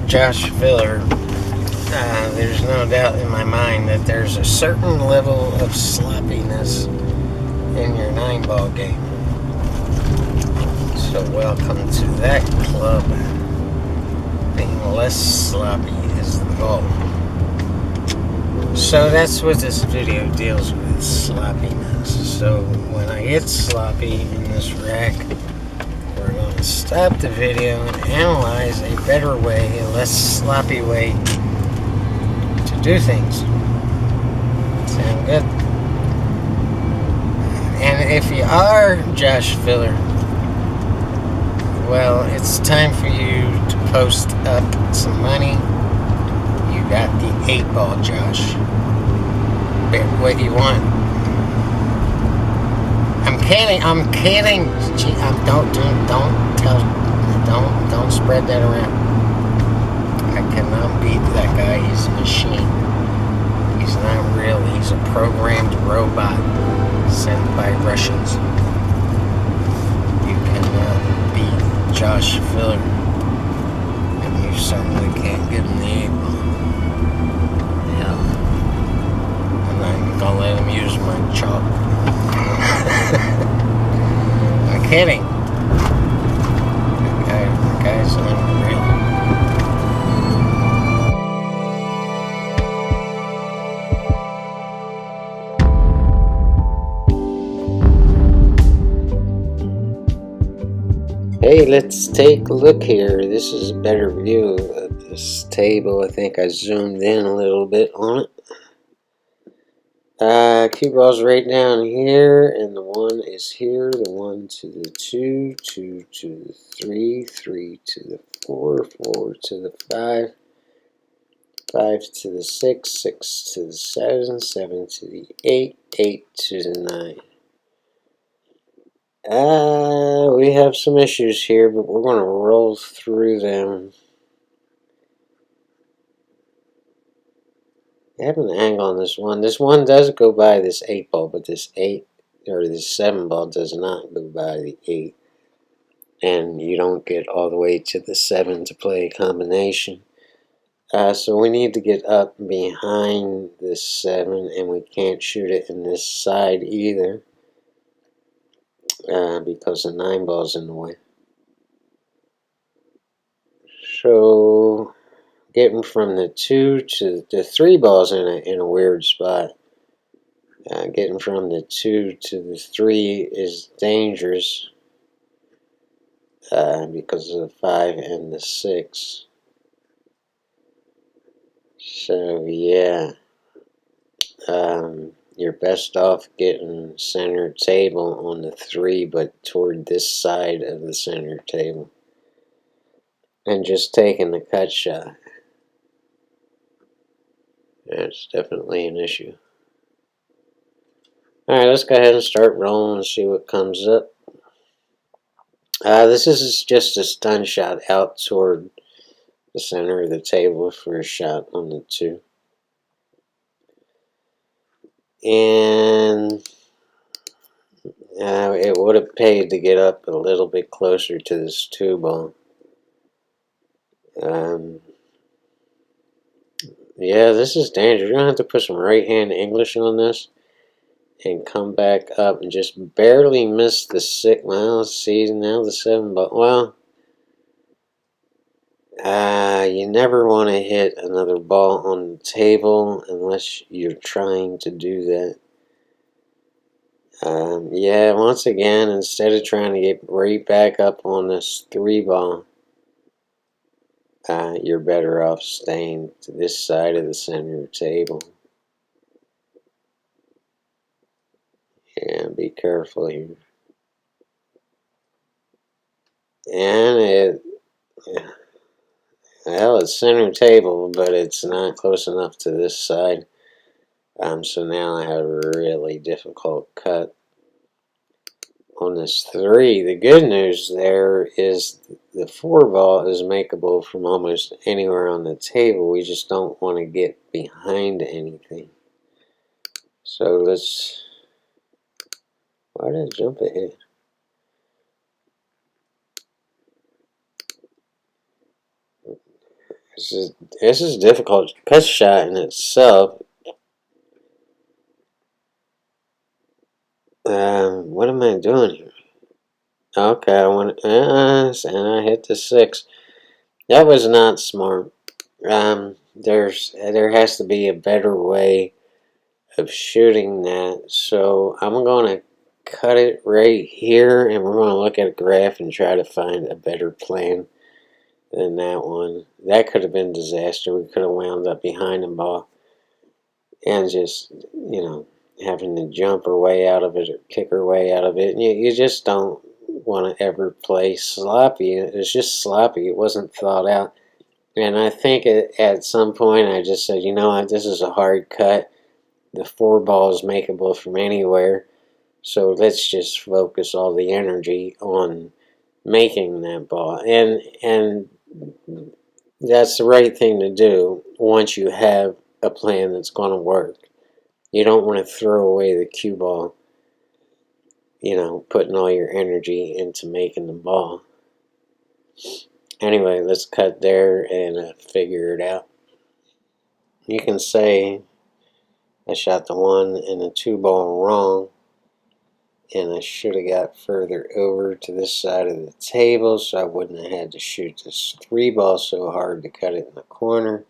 Josh Filler, there's no doubt in my mind that there's a certain level of sloppiness in your 9-ball game. So welcome to that club. Being less sloppy is the goal. So that's what this video deals with, sloppiness. So when I get sloppy in this rack, we're going to stop the video and analyze a better way, a less sloppy way to do things. Sound good? And if you are Josh Filler, well, it's time for you to post up some money. You got the 8-ball, Josh. Bet what you want. I'm kidding. Gee, don't spread that around. I cannot beat that guy. He's a machine. He's not real. He's a programmed robot sent by Russians. You cannot beat Josh Filler, and you certainly can't give him the 8-ball. Hell, I'm not gonna let him use my chalk. I'm kidding. The guy's unreal. Hey, let's take a look here. This is a better view of this table. I think I zoomed in a little bit on it. Cue balls right down here, and the 1 is here, the 1 to the 2, 2 to the 3, 3 to the 4, 4 to the 5, 5 to the 6, 6 to the 7, 7 to the 8, 8 to the 9. We have some issues here, but we're going to roll through them. I have an angle on this one. This one does go by this 8-ball, but this 7-ball does not go by the 8. And you don't get all the way to the 7 to play a combination. So we need to get up behind this 7, and we can't shoot it in this side either, because the 9-ball's in the way. So getting from the 2 to the 3-ball's in a weird spot. Getting from the 2 to the 3 is dangerous because of the 5 and the 6. So yeah, you're best off getting center table on the 3, but toward this side of the center table, and just taking the cut shot. That's definitely an issue. Alright, let's go ahead and start rolling and see what comes up. This is just a stun shot out toward the center of the table for a shot on the 2. And it would have paid to get up a little bit closer to this 2-ball. Yeah, this is dangerous. You're going to have to put some right-hand English on this and come back up and just barely miss the 6. Well, see, now the 7-ball. Well, you never want to hit another ball on the table unless you're trying to do that. Yeah, once again, instead of trying to get right back up on this 3-ball, you're better off staying to this side of the center table. Yeah, be careful here. And well, it's center table, but it's not close enough to this side. So now I have a really difficult cut on this 3. The good news there is the 4-ball is makeable from almost anywhere on the table. We just don't want to get behind anything. So let's... Why did I jump ahead? This is difficult. Cut shot in itself. What am I doing here? Okay, I want and I hit the 6. That was not smart. There has to be a better way of shooting that. So I'm going to cut it right here, and we're going to look at a graph and try to find a better plan than that one. That could have been disaster. We could have wound up behind the ball and just, having to jump our way out of it or kick our way out of it. And you just don't want to ever play sloppy. It was just sloppy. It wasn't thought out. And I think at some point I just said, you know what, this is a hard cut. The 4 ball is makeable from anywhere. So let's just focus all the energy on making that ball. And that's the right thing to do once you have a plan that's going to work. You don't want to throw away the cue ball, putting all your energy into making the ball. Anyway, let's cut there and figure it out. You can say I shot the 1 and the 2 ball wrong, and I should have got further over to this side of the table so I wouldn't have had to shoot this 3 ball so hard to cut it in the corner.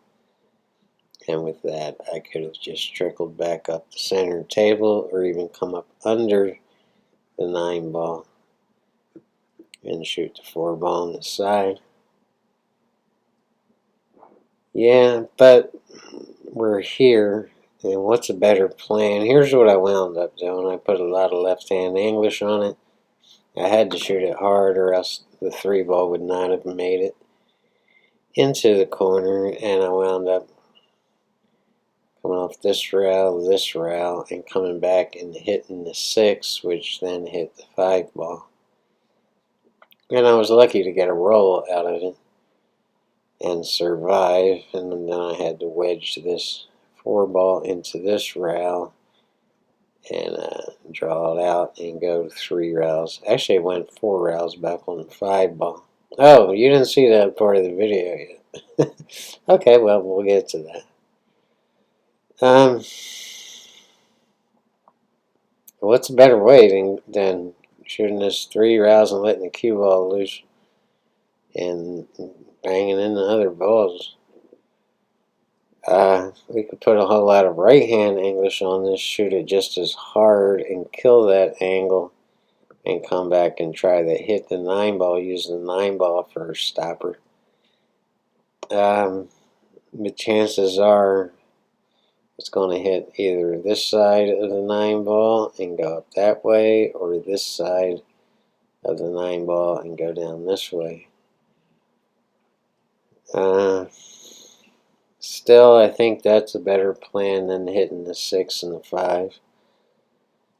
And with that, I could have just trickled back up the center table or even come up under the 9 ball and shoot the 4 ball on the side. Yeah, but we're here, and what's a better plan? Here's what I wound up doing. I put a lot of left-hand English on it. I had to shoot it hard or else the 3 ball would not have made it into the corner, and I wound up coming off this rail, and coming back and hitting the 6, which then hit the 5 ball. And I was lucky to get a roll out of it and survive, and then I had to wedge this 4 ball into this rail and draw it out and go 3 rails. Actually, it went 4 rails back on the 5 ball. Oh, you didn't see that part of the video yet. Okay, well, we'll get to that. What's a better way than shooting this 3 rails and letting the cue ball loose and banging in the other balls? We could put a whole lot of right-hand English on this, shoot it just as hard and kill that angle, and come back and try to hit the 9 ball, use the 9 ball for a stopper. The chances are it's going to hit either this side of the 9 ball and go up that way, or this side of the 9 ball and go down this way. Still, I think that's a better plan than hitting the 6 and the 5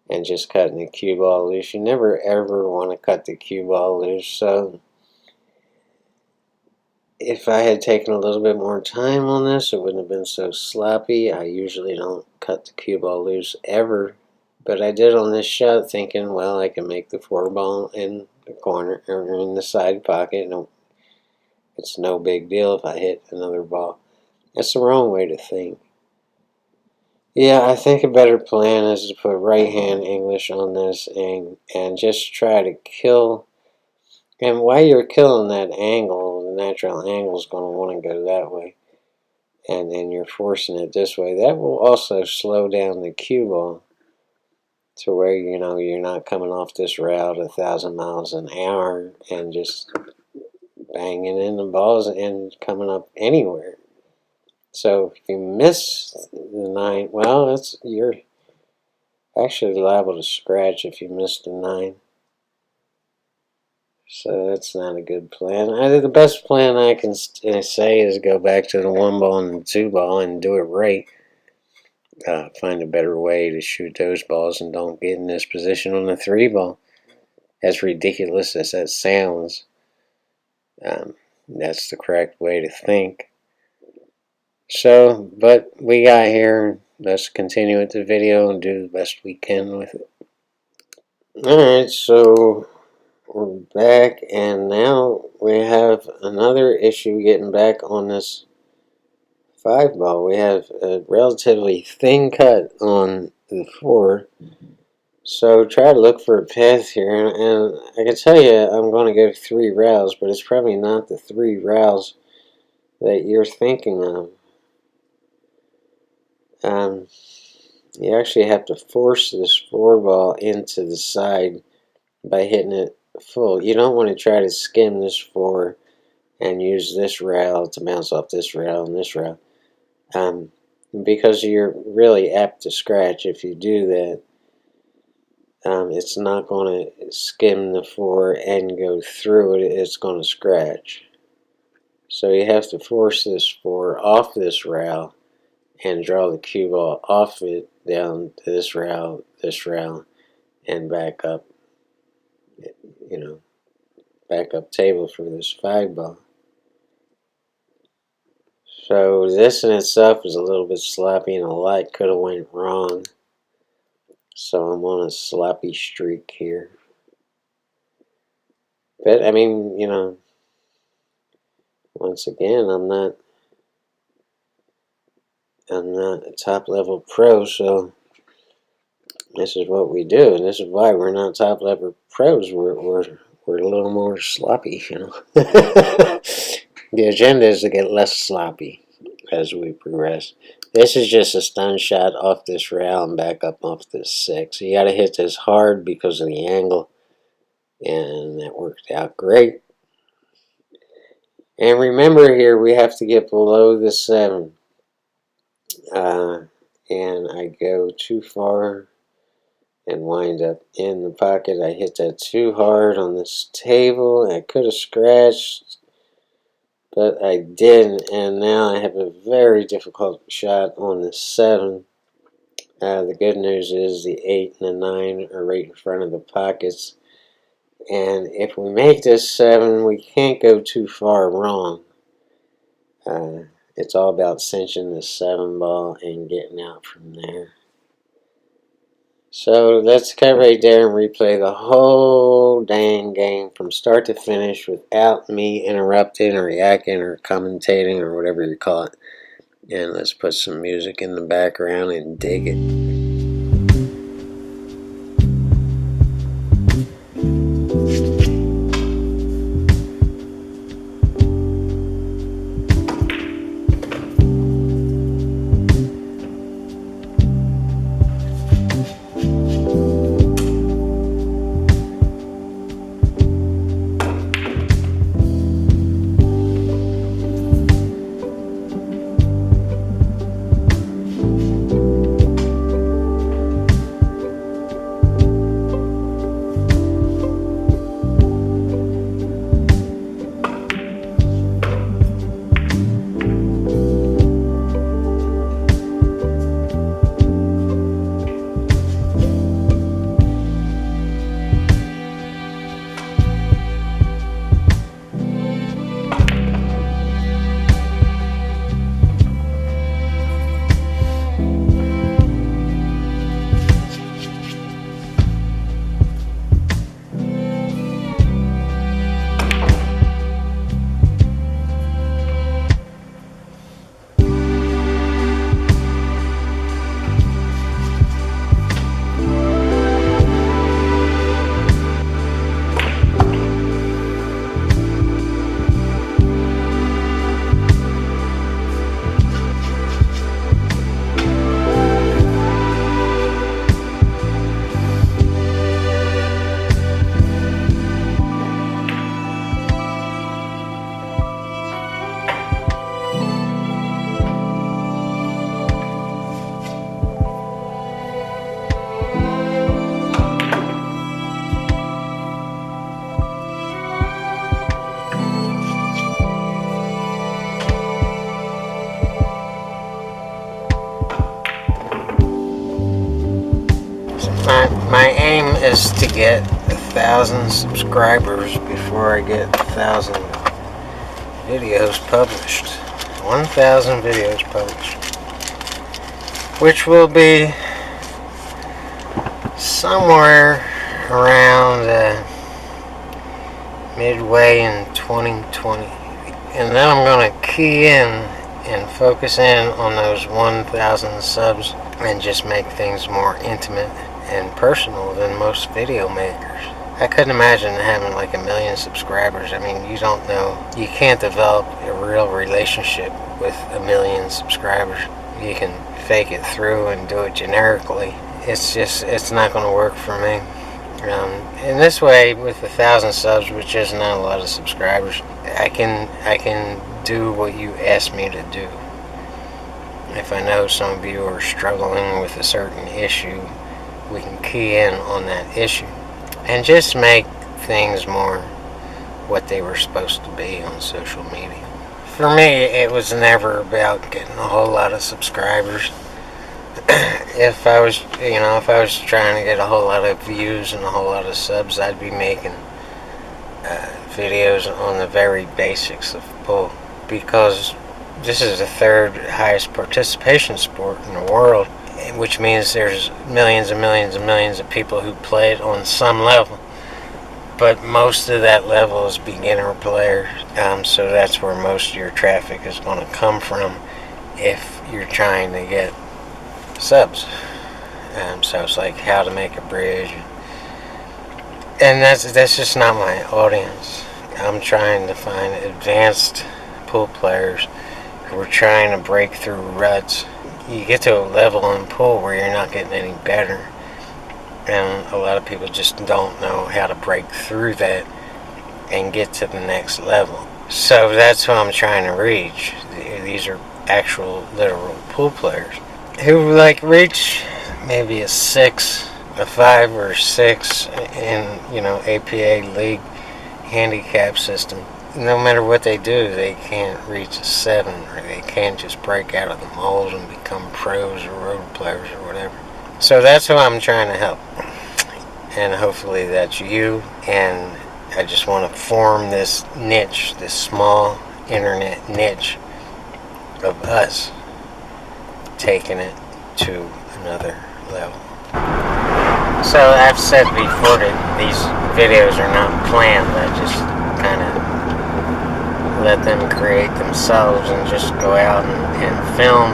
and just cutting the cue ball loose. You never ever want to cut the cue ball loose. So if I had taken a little bit more time on this, it wouldn't have been so sloppy. I usually don't cut the cue ball loose ever, but I did on this shot, thinking, well, I can make the 4 ball in the corner or in the side pocket. No, it's no big deal if I hit another ball. That's the wrong way to think. Yeah, I think a better plan is to put right-hand English on this and just try to kill. And while you're killing that angle, the natural angle is going to want to go that way. And then you're forcing it this way. That will also slow down the cue ball to where, you're not coming off this route 1,000 miles an hour and just banging in the balls and coming up anywhere. So if you miss the 9, well, you're actually liable to scratch if you miss the 9. So that's not a good plan. The best plan I can say is go back to the 1 ball and the 2 ball and do it right. Find a better way to shoot those balls and don't get in this position on the 3 ball. As ridiculous as that sounds, that's the correct way to think. So, but we got here. Let's continue with the video and do the best we can with it. Alright, so we're back, and now we have another issue getting back on this 5 ball, we have a relatively thin cut on the 4. So try to look for a path here, and I can tell you I'm going to go 3 rails, but it's probably not the 3 rails that you're thinking of. You actually have to force this 4 ball into the side by hitting it full. You don't want to try to skim this 4 and use this rail to bounce off this rail and this rail. Because you're really apt to scratch if you do that. It's not going to skim the 4 and go through it, it's going to scratch. So you have to force this 4 off this rail and draw the cue ball off it down to this rail, and back up, back up table for this 5 ball. So this in itself is a little bit sloppy and a lot could have went wrong. So I'm on a sloppy streak here. But I mean, once again, I'm not a top level pro, so this is what we do, and this is why we're not top level pros. We're a little more sloppy, The agenda is to get less sloppy as we progress. This is just a stun shot off this rail and back up off this 6. You got to hit this hard because of the angle, and that worked out great. And remember here, we have to get below the 7. And I go too far and wind up in the pocket. I hit that too hard on this table. I could have scratched, but I didn't, and now I have a very difficult shot on the 7. The good news is the 8 and the 9 are right in front of the pockets, and if we make this 7, we can't go too far wrong. It's all about cinching the 7 ball and getting out from there. So let's cut right there and replay the whole dang game from start to finish without me interrupting or reacting or commentating or whatever you call it. And let's put some music in the background and dig it. My aim is to get 1,000 subscribers before I get 1,000 videos published. 1,000 videos published, which will be somewhere around midway in 2020, and then I'm going to key in and focus in on those 1,000 subs and just make things more intimate and personal than most video makers. I couldn't imagine having like 1 million subscribers. I mean, you don't know. You can't develop a real relationship with 1 million subscribers. You can fake it through and do it generically. It's not going to work for me. In this way, with 1,000 subs, which is not a lot of subscribers, I can do what you ask me to do. If I know some of you are struggling with a certain issue, we can key in on that issue and just make things more what they were supposed to be on social media. For me, it was never about getting a whole lot of subscribers. If I was trying to get a whole lot of views and a whole lot of subs, I'd be making videos on the very basics of pool, because this is the 3rd highest participation sport in the world, which means there's millions and millions and millions of people who play it on some level, but most of that level is beginner players, so that's where most of your traffic is going to come from if you're trying to get subs. So it's like how to make a bridge, and that's just not my audience. I'm trying to find advanced pool players who are trying to break through ruts. You get to a level in pool where you're not getting any better, and a lot of people just don't know how to break through that and get to the next level. So that's who I'm trying to reach. These are actual literal pool players who reach maybe a 5 or 6 in APA league handicap system. No matter what they do, they can't reach a 7, or they can't just break out of the mold and become pros or road players or whatever. So that's who I'm trying to help, and hopefully that's you. And I just want to form this niche, this small internet niche of us taking it to another level. So I've said before that these videos are not planned. I just kind of let them create themselves and just go out and film,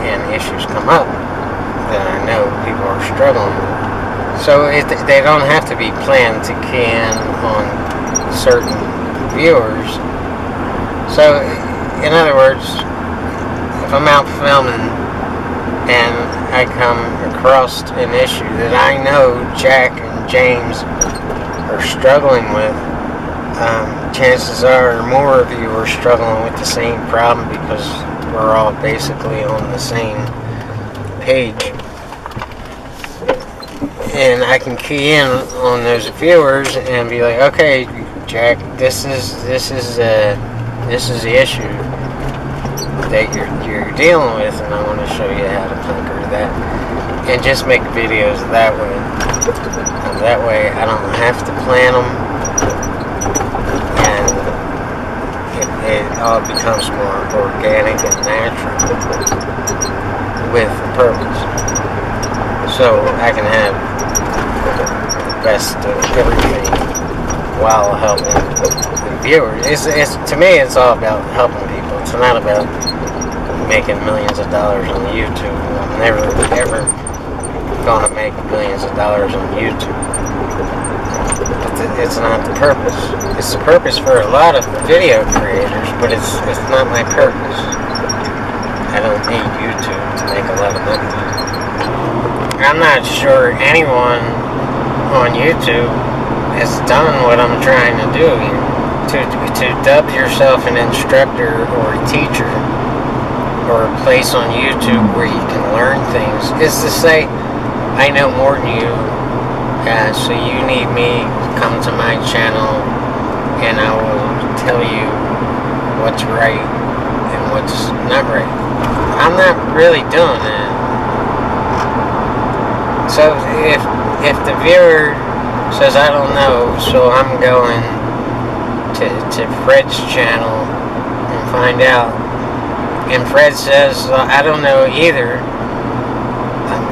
and issues come up that I know people are struggling with. So they don't have to be planned to key in on certain viewers. So in other words, if I'm out filming and I come across an issue that I know Jack and James are struggling with, chances are more of you are struggling with the same problem, because we're all basically on the same page. And I can key in on those viewers and be like, okay, Jack, this is the issue that you're dealing with, and I want to show you how to conquer that, and just make videos that way. And that way I don't have to plan them, and it all becomes more organic and natural with a purpose. So I can have the best of everything while helping the viewers. To me, it's all about helping people. It's not about making millions of dollars on YouTube. I'm never ever gonna make millions of dollars on YouTube. It's not the purpose. It's the purpose for a lot of video creators, but it's not my purpose. I don't need YouTube to make a lot of money. I'm not sure anyone on YouTube has done what I'm trying to do here. To dub yourself an instructor or a teacher, or a place on YouTube where you can learn things, is to say, I know more than you, so you need me to come to my channel and I will tell you what's right and what's not right. I'm not really doing that. So if the viewer says, I don't know, so I'm going to Fred's channel and find out, and Fred says, I don't know either,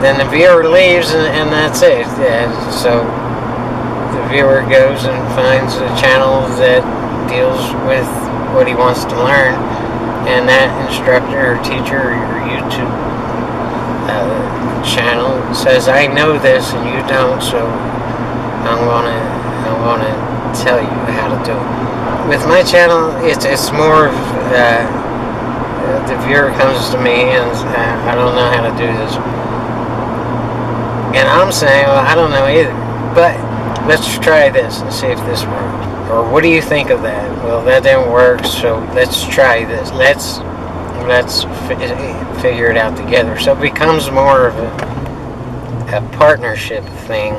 then the viewer leaves and that's it. So the viewer goes and finds a channel that deals with what he wants to learn, and that instructor or teacher or YouTube channel says, I know this and you don't, so I'm gonna tell you how to do it. With my channel, it's more of the viewer comes to me and I don't know how to do this, and I'm saying, well, I don't know either, but let's try this and see if this works. Or what do you think of that? Well, that didn't work, so let's try this. Let's figure it out together. So it becomes more of a partnership thing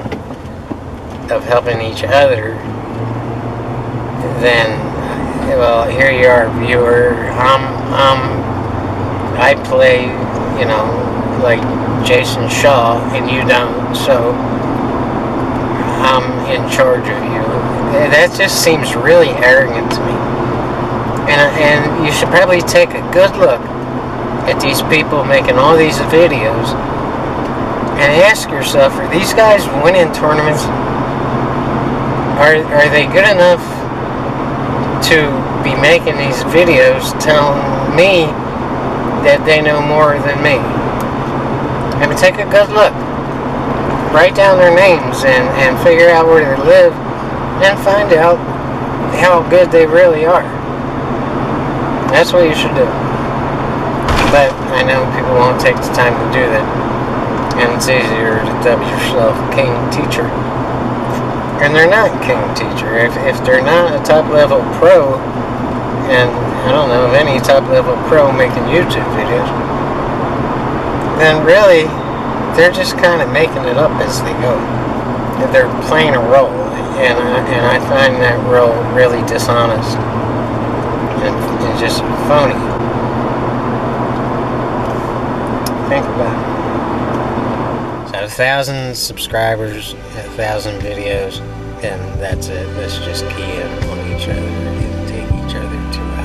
of helping each other than, well, here you are, viewer. I play, like Jason Shaw, and you don't, so I'm in charge of you. That just seems really arrogant to me. And you should probably take a good look at these people making all these videos and ask yourself, are these guys winning tournaments? Are they good enough to be making these videos telling me that they know more than me? I mean, take a good look. Write down their names and figure out where they live and find out how good they really are. That's what you should do. But I know people won't take the time to do that. And it's easier to dub yourself king teacher. And they're not king teacher. If they're not a top level pro, and I don't know of any top level pro making YouTube videos, then really they're just kind of making it up as they go. They're playing a role, and I find that role really dishonest and just phony. Think about it. So 1,000 subscribers, 1,000 videos, and that's it. Let's just key in on each other and take each other to